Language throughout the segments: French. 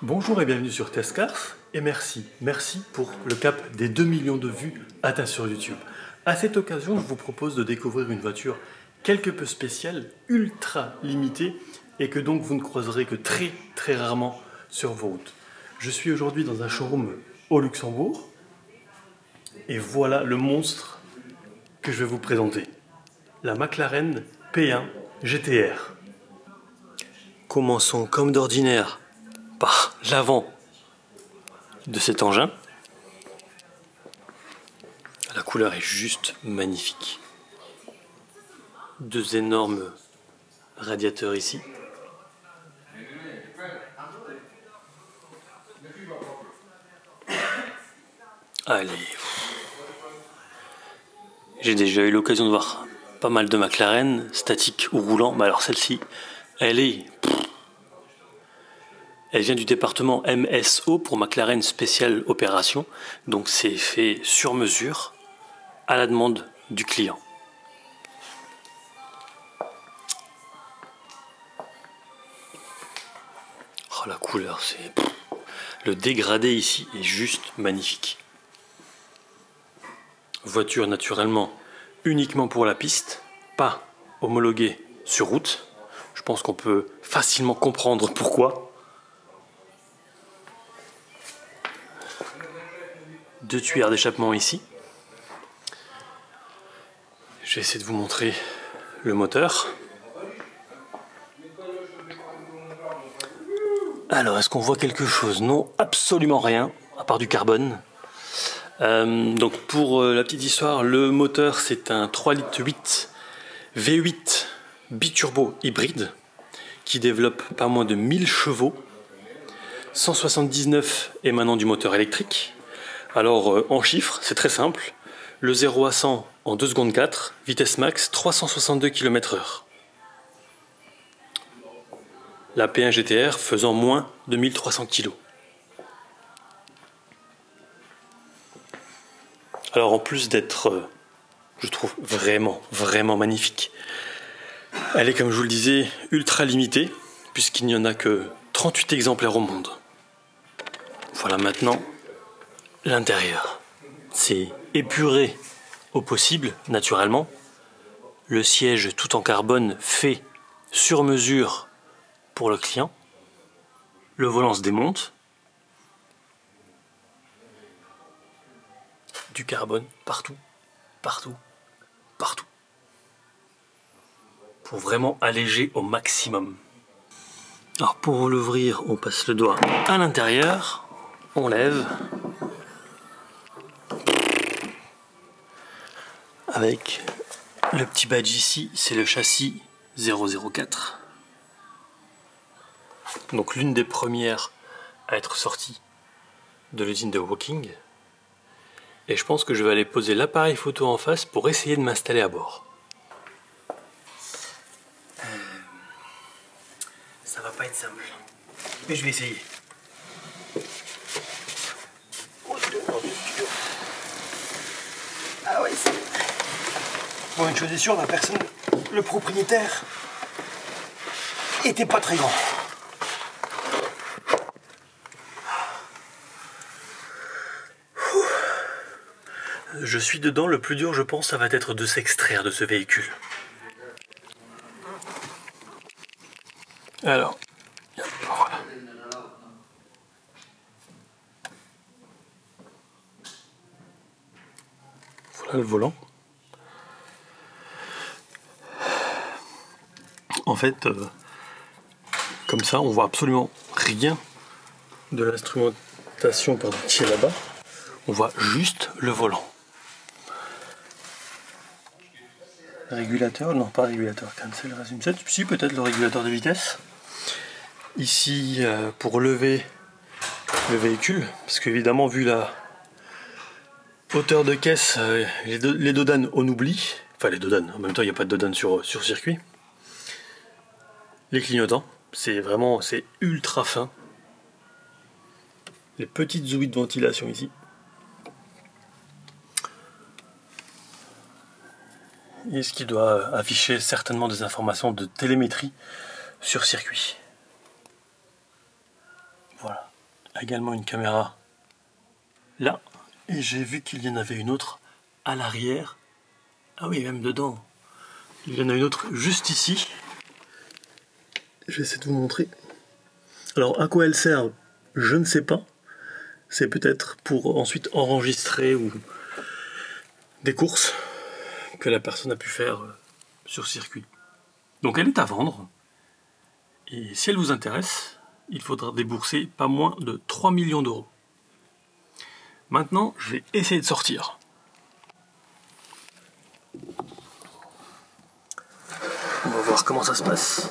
Bonjour et bienvenue sur Testcars et merci pour le cap des 2 millions de vues atteints sur YouTube. À cette occasion, je vous propose de découvrir une voiture quelque peu spéciale, ultra limitée et que donc vous ne croiserez que très rarement sur vos routes. Je suis aujourd'hui dans un showroom au Luxembourg et voilà le monstre que je vais vous présenter. La McLaren P1 GT-R. Commençons comme d'ordinaire par l'avant de cet engin. La couleur est juste magnifique. Deux énormes radiateurs ici. Allez. J'ai déjà eu l'occasion de voir pas mal de McLaren, statiques ou roulants, mais alors celle-ci, elle vient du département MSO pour McLaren Special Opération, donc c'est fait sur mesure à la demande du client. Oh, la couleur, c'est... Le dégradé ici est juste magnifique. Voiture naturellement uniquement pour la piste, pas homologuée sur route. Je pense qu'on peut facilement comprendre pourquoi. Deux tuyères d'échappement ici. Je vais essayer de vous montrer le moteur. Alors, est-ce qu'on voit quelque chose? Non, absolument rien, à part du carbone. Donc pour la petite histoire, le moteur c'est un 3,8 litres V8 biturbo hybride qui développe pas moins de 1000 chevaux, 179 émanant du moteur électrique. Alors en chiffres, c'est très simple, le 0 à 100 en 2 secondes 4, vitesse max 362 km/h. La P1 GT-R faisant moins de 1300 kg. Alors en plus d'être, je trouve vraiment magnifique, elle est, comme je vous le disais, ultra limitée, puisqu'il n'y en a que 38 exemplaires au monde. Voilà maintenant l'intérieur. C'est épuré au possible, naturellement. Le siège tout en carbone fait sur mesure pour le client. Le volant se démonte. Du carbone partout. Pour vraiment alléger au maximum. Alors pour l'ouvrir, on passe le doigt à l'intérieur, on lève avec le petit badge ici, c'est le châssis 004. Donc l'une des premières à être sortie de l'usine de Woking. Et je pense que je vais aller poser l'appareil photo en face pour essayer de m'installer à bord. Ça va pas être simple, mais je vais essayer. Ah ouais, c'est... Bon, une chose est sûre, la personne, le propriétaire, était pas très grand. Je suis dedans, le plus dur je pense ça va être de s'extraire de ce véhicule. Alors, voilà. Voilà le volant. En fait, comme ça on voit absolument rien de l'instrumentation qui est là-bas. On voit juste le volant. Régulateur, non pas régulateur, cancel, résume 7, si peut-être le régulateur de vitesse. Ici pour lever le véhicule, parce qu'évidemment vu la hauteur de caisse, les dodanes on oublie, enfin les dodanes, en même temps il n'y a pas de dodanes sur circuit. Les clignotants, c'est ultra fin. Les petites ouïes de ventilation ici. Et ce qui doit afficher certainement des informations de télémétrie sur circuit. Voilà. a également une caméra là. Et j'ai vu qu'il y en avait une autre à l'arrière. Ah oui, même dedans. Il y en a une autre juste ici. Je vais essayer de vous montrer. Alors, à quoi elle sert, je ne sais pas. C'est peut-être pour ensuite enregistrer ou des courses que la personne a pu faire sur circuit. Donc elle est à vendre. Et si elle vous intéresse, il faudra débourser pas moins de 3 millions d'euros. Maintenant, je vais essayer de sortir. On va voir comment ça se passe.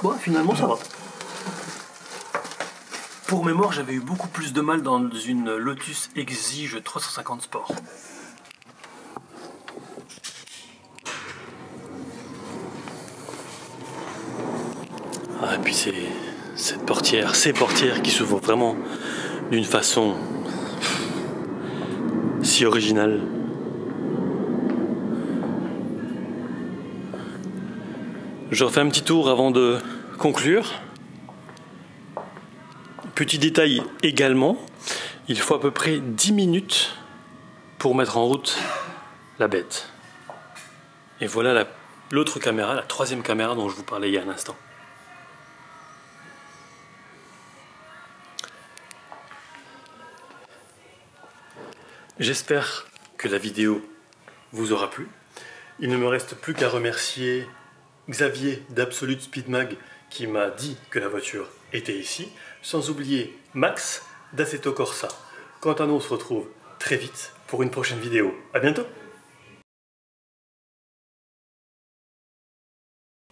Bon, finalement ça va. Pour mémoire, j'avais eu beaucoup plus de mal dans une Lotus Exige 350 Sport. Ah, et puis c'est ces portières qui s'ouvrent vraiment d'une façon si originale. Je refais un petit tour avant de conclure. Petit détail également, il faut à peu près 10 minutes pour mettre en route la bête. Et voilà l'autre caméra, la troisième caméra dont je vous parlais il y a un instant. J'espère que la vidéo vous aura plu. Il ne me reste plus qu'à remercier Xavier d'Absolute Speed Mag qui m'a dit que la voiture était ici, sans oublier Max d'Assetto Corsa. Quant à nous, on se retrouve très vite pour une prochaine vidéo. À bientôt!